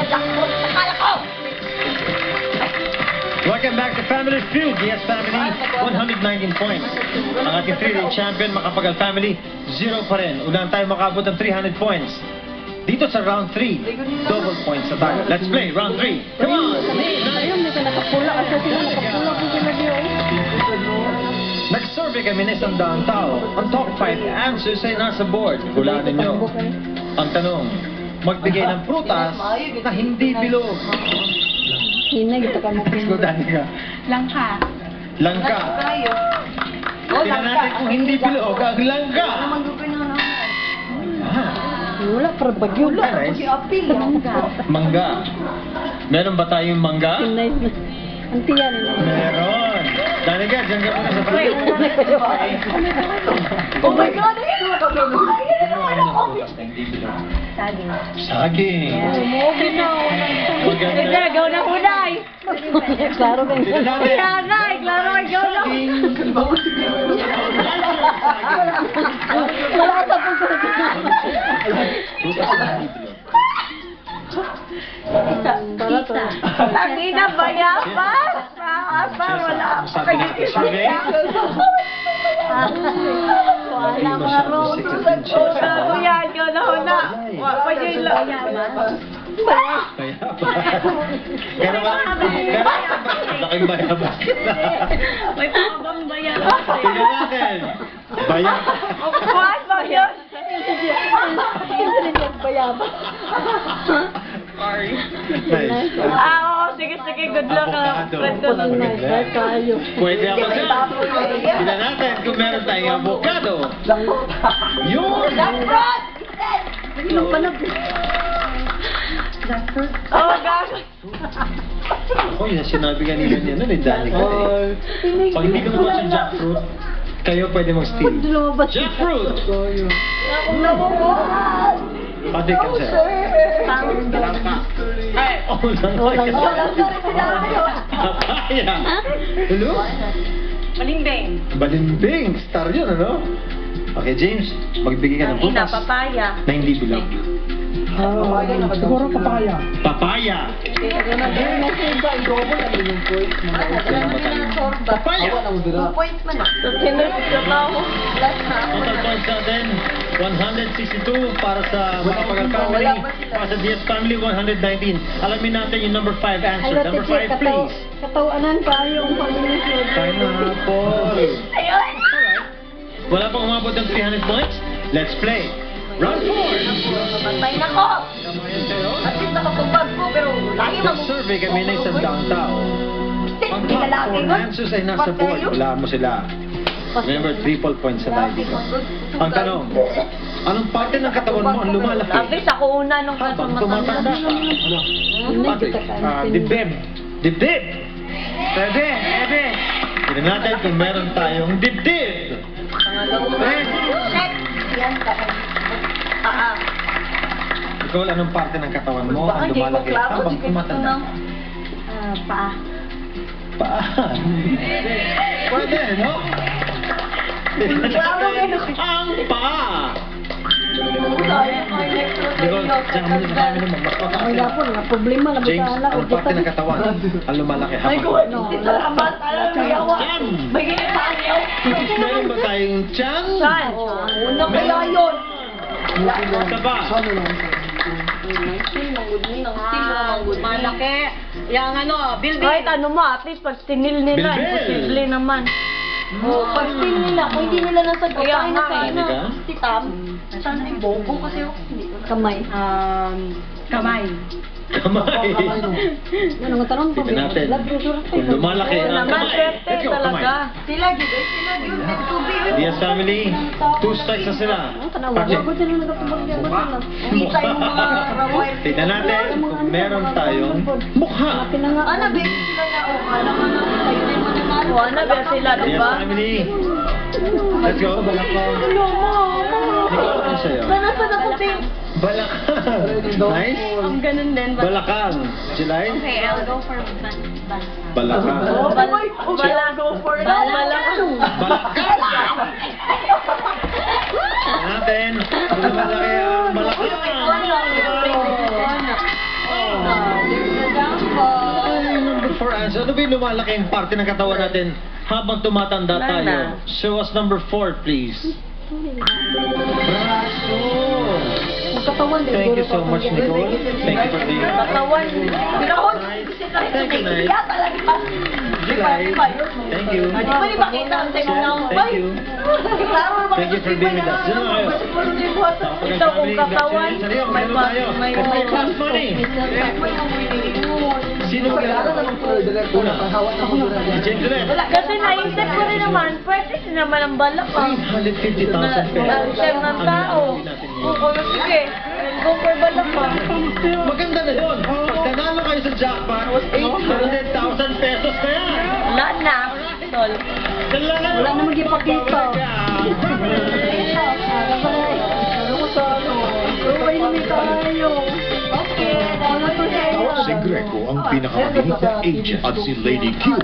jackfruit. Akala ko! Welcome back to Family Feud. Yes, family, 119 points. Ang ating 3-day champion, Makapagal Family, 0 pa rin. Unahan tayo makabot ng 300 points. Dito sa round 3, double points na tayo. Let's play round 3. Come on! Ayun, may nakapula kasi sila nakapula kung sila niyo. Nag-survey kami ng 100 tao. Ang top 5 answers ay nasa board. Hulaan ninyo. Ang tanong, magbigay ng prutas na hindi bilog. Hinay, ito ka natin. Dali ka. Langka. Langka. Tingnan natin kung hindi bilog ang langka. Wala, para bagyo. Nice. Mangga. Meron ba tayong mangga? Hinay. Antiyan. Meron. Dali ka, dyan ka muna sa play. Oh my God! Saging. Saging. Umuwi na. Maganda. Hindi, gawin na kunay. Klaro ka. Tingnan natin. Yanay, klaro ka, gawin na. Saging. Wala ka sa puso. Tita. Tangina ba yan pa? Wala. Sabi natin, survey. Wala mga rose. Sabi yan, yun na huna. Wala yun lang. Kaya ba? Gano'n ba? Laking bayabas. May pabang bayan. Tingnan natin. Bayabas. What ba yun? Sorry. Nice. Oo, sige, good luck. Avocado. Pwede ako dyan. Tingnan natin kung meron tayong avocado. Yun! Jackfruit! Oh my gosh! Ako yun, sinabi kanina niya nun eh, Danica. Pag hindi ko naman sa jackfruit, kayo pwede mag-steal. Jackfruit! Pati ka sir. Langka. Oh, langka. Papaya. Hello? Balimbing. Balimbing. Star yun, ano? Okay, James, magbigay ka ng Ina, butas papaya. na hindi bilog. Siguro papaya. Papaya. Papaya. 2 points man. Tinipid na ako. Last na. Total points natin, 162 para sa Makapagal Family. Para sa DS Family, 119. Alamin natin yung number 5 answer. Number 5, please. Katawanan kayo ang pag-inisod. Pineapple. Ayun! Wala pang umabot ng 300 points? Let's play. Round 4. Patay na ko! At least nakapagpag ko, pero lagi Nag-survey kami ng 100 tao. Ang top 4 answers ay nasa board. Wala mo sila. Remember, triple points sa tayo dito. Ang tanong, anong parte ng katawan mo ang lumalaki? Abis ako una nung Habang tumatanda ka. Pati, dibdib. Dibdib! Pwede, pwede. Tignan natin kung meron tayong dibdib. Check! Yan ka. Ikaw, anong parte ng katawan mo ang lumalaki habang tumatanda? Paa. Paa. Pwede, no? Tignan natin ang paa. Nicole, tsaka mo sa kami naman, mas Ay, mataas. lapo na. Problema na James, bitala. anong parte ng katawan ang lumalaki habang Salamat! Tiyan! May ginipaan niyo! Meron ba tayong tiyan? Saan? Una kaya yun! Sa ba? Malaki. Yung ano, building. Kahit ano mo, at least pag tinil nila, Bilbil. imposible naman. Pag tinil nila, kung hindi nila nasagot, Kaya ano nga Ano eh. ka? Si Tam, saan ay bobo kasi ako. Kamay. Kamay. Kamay. Ano nga tanong pa? Tignan natin. Kung lumalaki Oo ang naman, kamay. swerte Let's go, talaga. kamay. Sila, yun. Diaz Family, 2 strikes na sila. Ang tanawa. Pache. Ako dyan ang nagkatubag niya. Hindi tayo mga rawar. Tignan natin kung meron tayong mukha. Pinanga. Ano, baby sila na, alam mo na, tayo na yung mananalo. Ano, ba sila, di Diaz ba? Family, let's go. Nicole, ano sa'yo? Nasaan ako, babe? Balakang. Nice. Ang ganun din. Balakang. July? Okay, I'll go for Balakang. Go for Balakang. Balakang. natin. Kung lumalaki ang balakang. sabihin lumalaki yung parte ng katawan natin habang tumatanda Wala na. tayo? Show us number 4, please. Braso! Ang katawan, Thank you so much, Nicole. Thank you for being Katawan. Pinahon. Thank you, Nay. Kaya talaga. July. Thank you. Hindi mo ba kita ang tayo ng Thank you. Thank you for being with us. Sino na kayo? Ito kung katawan. May free class money. Sino mo Una. Si James Ulit. Kasi naisip ko rin naman, pwede din naman ang balak ah. 350,000 pesos. Naisip ng tao. Oo, sige. Go for balak ah. Maganda na yun. Pag nanalo kayo sa jackpot, 800,000 pesos na yan. Wala na. Tol. Wala namang ipakita. Okay. Si Greco ang pinakamabilis na agent at si Lady Q